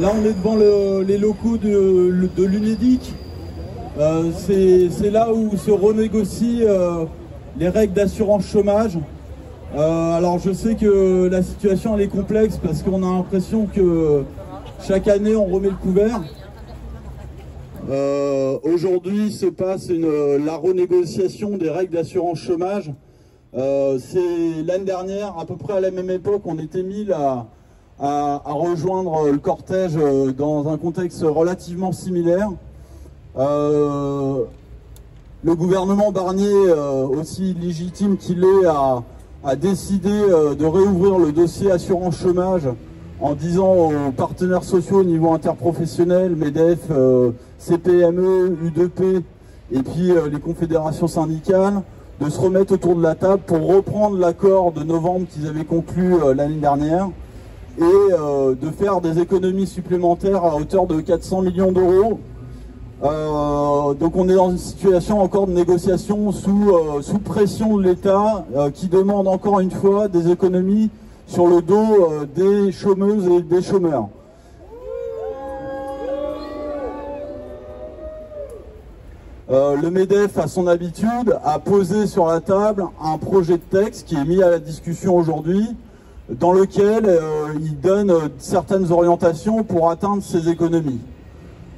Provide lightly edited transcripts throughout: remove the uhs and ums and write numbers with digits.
Là, on est devant les locaux de l'UNEDIC. C'est là où se renégocient les règles d'assurance chômage. Alors je sais que la situation elle est complexe parce qu'on a l'impression que chaque année on remet le couvert. Aujourd'hui se passe la renégociation des règles d'assurance chômage. C'est l'année dernière, à peu près à la même époque, on était 1000 à rejoindre le cortège dans un contexte relativement similaire. Le gouvernement Barnier, aussi légitime qu'il est, a décidé de réouvrir le dossier assurance chômage en disant aux partenaires sociaux au niveau interprofessionnel, MEDEF, CPME, U2P et puis les confédérations syndicales, de se remettre autour de la table pour reprendre l'accord de novembre qu'ils avaient conclu l'année dernière et de faire des économies supplémentaires à hauteur de 400 millions d'euros. Donc on est dans une situation encore de négociation sous pression de l'État qui demande encore une fois des économies sur le dos des chômeuses et des chômeurs. Le MEDEF, à son habitude, a posé sur la table un projet de texte qui est mis à la discussion aujourd'hui, dans lequel il donne certaines orientations pour atteindre ces économies.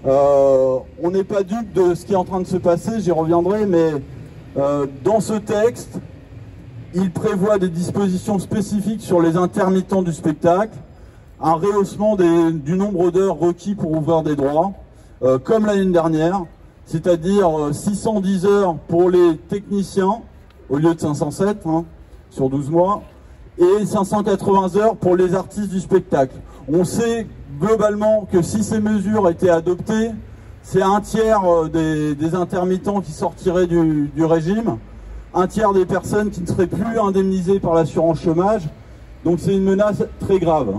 On n'est pas dupe de ce qui est en train de se passer, j'y reviendrai, mais dans ce texte, il prévoit des dispositions spécifiques sur les intermittents du spectacle, un rehaussement du nombre d'heures requis pour ouvrir des droits, comme l'année dernière, c'est-à-dire 610 heures pour les techniciens, au lieu de 507 sur 12 mois, et 580 heures pour les artistes du spectacle. On sait globalement que si ces mesures étaient adoptées, c'est un tiers des intermittents qui sortiraient du régime, un tiers des personnes qui ne seraient plus indemnisées par l'assurance chômage, donc c'est une menace très grave.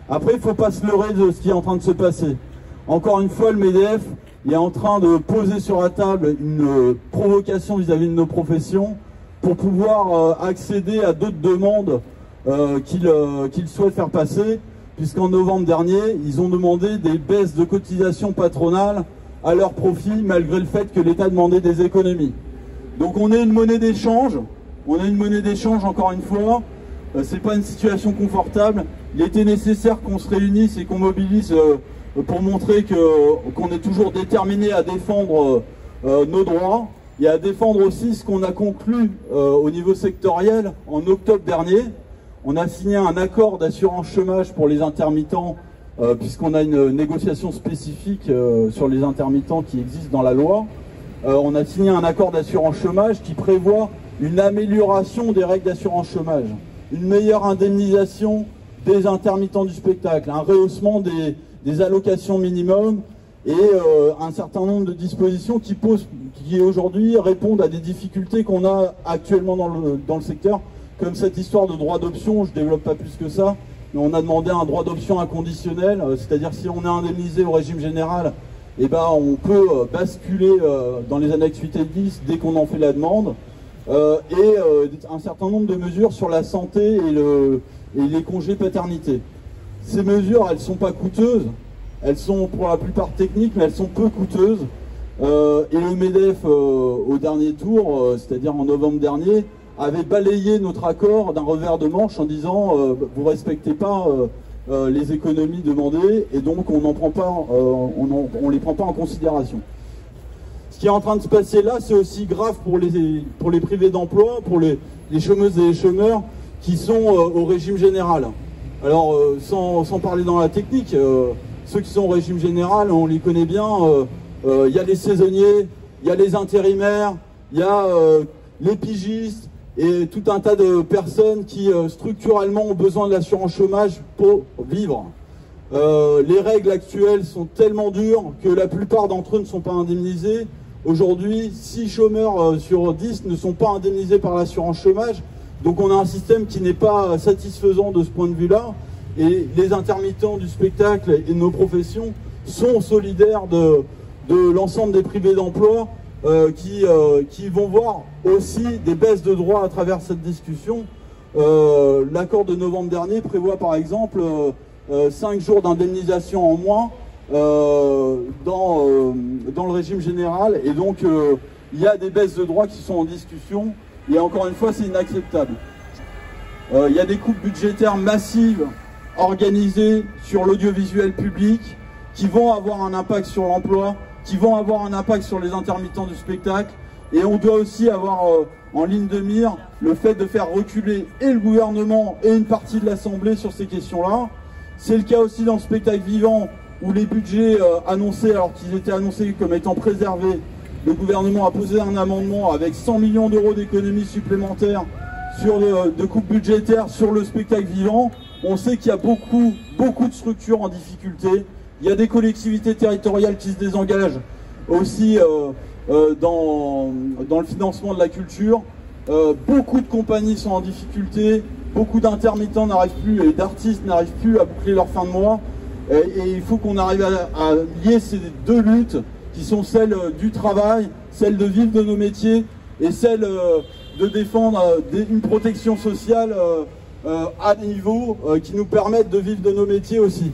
Après, il ne faut pas se leurrer de ce qui est en train de se passer. Encore une fois, le MEDEF est en train de poser sur la table une provocation vis-à-vis de nos professions pour pouvoir accéder à d'autres demandes qu'ils souhaitent faire passer, puisqu'en novembre dernier, ils ont demandé des baisses de cotisations patronales à leur profit, malgré le fait que l'État demandait des économies. Donc on est une monnaie d'échange, encore une fois, c'est pas une situation confortable. Il était nécessaire qu'on se réunisse et qu'on mobilise pour montrer qu'on est toujours déterminé à défendre nos droits et à défendre aussi ce qu'on a conclu au niveau sectoriel en octobre dernier. On a signé un accord d'assurance chômage pour les intermittents, puisqu'on a une négociation spécifique sur les intermittents qui existe dans la loi. On a signé un accord d'assurance chômage qui prévoit une amélioration des règles d'assurance chômage, une meilleure indemnisation des intermittents du spectacle, un rehaussement des allocations minimum et un certain nombre de dispositions qui aujourd'hui répondent à des difficultés qu'on a actuellement dans le secteur, comme cette histoire de droit d'option. Je ne développe pas plus que ça, mais on a demandé un droit d'option inconditionnel, c'est-à-dire si on est indemnisé au régime général, eh ben, on peut basculer dans les annexes 8 et 10 dès qu'on en fait la demande, et un certain nombre de mesures sur la santé et les congés paternité. Ces mesures, elles ne sont pas coûteuses, elles sont pour la plupart techniques, mais elles sont peu coûteuses. Et le MEDEF, au dernier tour, c'est-à-dire en novembre dernier, avait balayé notre accord d'un revers de manche en disant vous ne respectez pas les économies demandées et donc on les prend pas en considération. Ce qui est en train de se passer là, c'est aussi grave pour les privés d'emploi, pour les chômeuses et les chômeurs qui sont au régime général. Alors sans parler dans la technique, ceux qui sont au régime général, on les connaît bien, il y a les saisonniers, il y a les intérimaires, il y a les pigistes, et tout un tas de personnes qui structurellement ont besoin de l'assurance chômage pour vivre. Les règles actuelles sont tellement dures que la plupart d'entre eux ne sont pas indemnisés. Aujourd'hui, 6 chômeurs sur 10 ne sont pas indemnisés par l'assurance chômage. Donc on a un système qui n'est pas satisfaisant de ce point de vue-là. Et les intermittents du spectacle et de nos professions sont solidaires de l'ensemble des privés d'emploi qui vont voir aussi des baisses de droits à travers cette discussion. L'accord de novembre dernier prévoit par exemple 5 jours d'indemnisation en moins dans le régime général. Et donc, il y a des baisses de droits qui sont en discussion. Et encore une fois, c'est inacceptable. Il y a des coupes budgétaires massives organisées sur l'audiovisuel public qui vont avoir un impact sur l'emploi, qui vont avoir un impact sur les intermittents du spectacle. Et on doit aussi avoir en ligne de mire le fait de faire reculer et le gouvernement et une partie de l'Assemblée sur ces questions-là. C'est le cas aussi dans le spectacle vivant où les budgets annoncés, alors qu'ils étaient annoncés comme étant préservés, le gouvernement a posé un amendement avec 100 millions d'euros d'économies supplémentaires de coupes budgétaires sur le spectacle vivant. On sait qu'il y a beaucoup de structures en difficulté. Il y a des collectivités territoriales qui se désengagent aussi dans le financement de la culture. Beaucoup de compagnies sont en difficulté, beaucoup d'intermittents n'arrivent plus et d'artistes n'arrivent plus à boucler leur fin de mois. Et il faut qu'on arrive à lier ces deux luttes qui sont celles du travail, celles de vivre de nos métiers et celles de défendre une protection sociale à niveau qui nous permette de vivre de nos métiers aussi.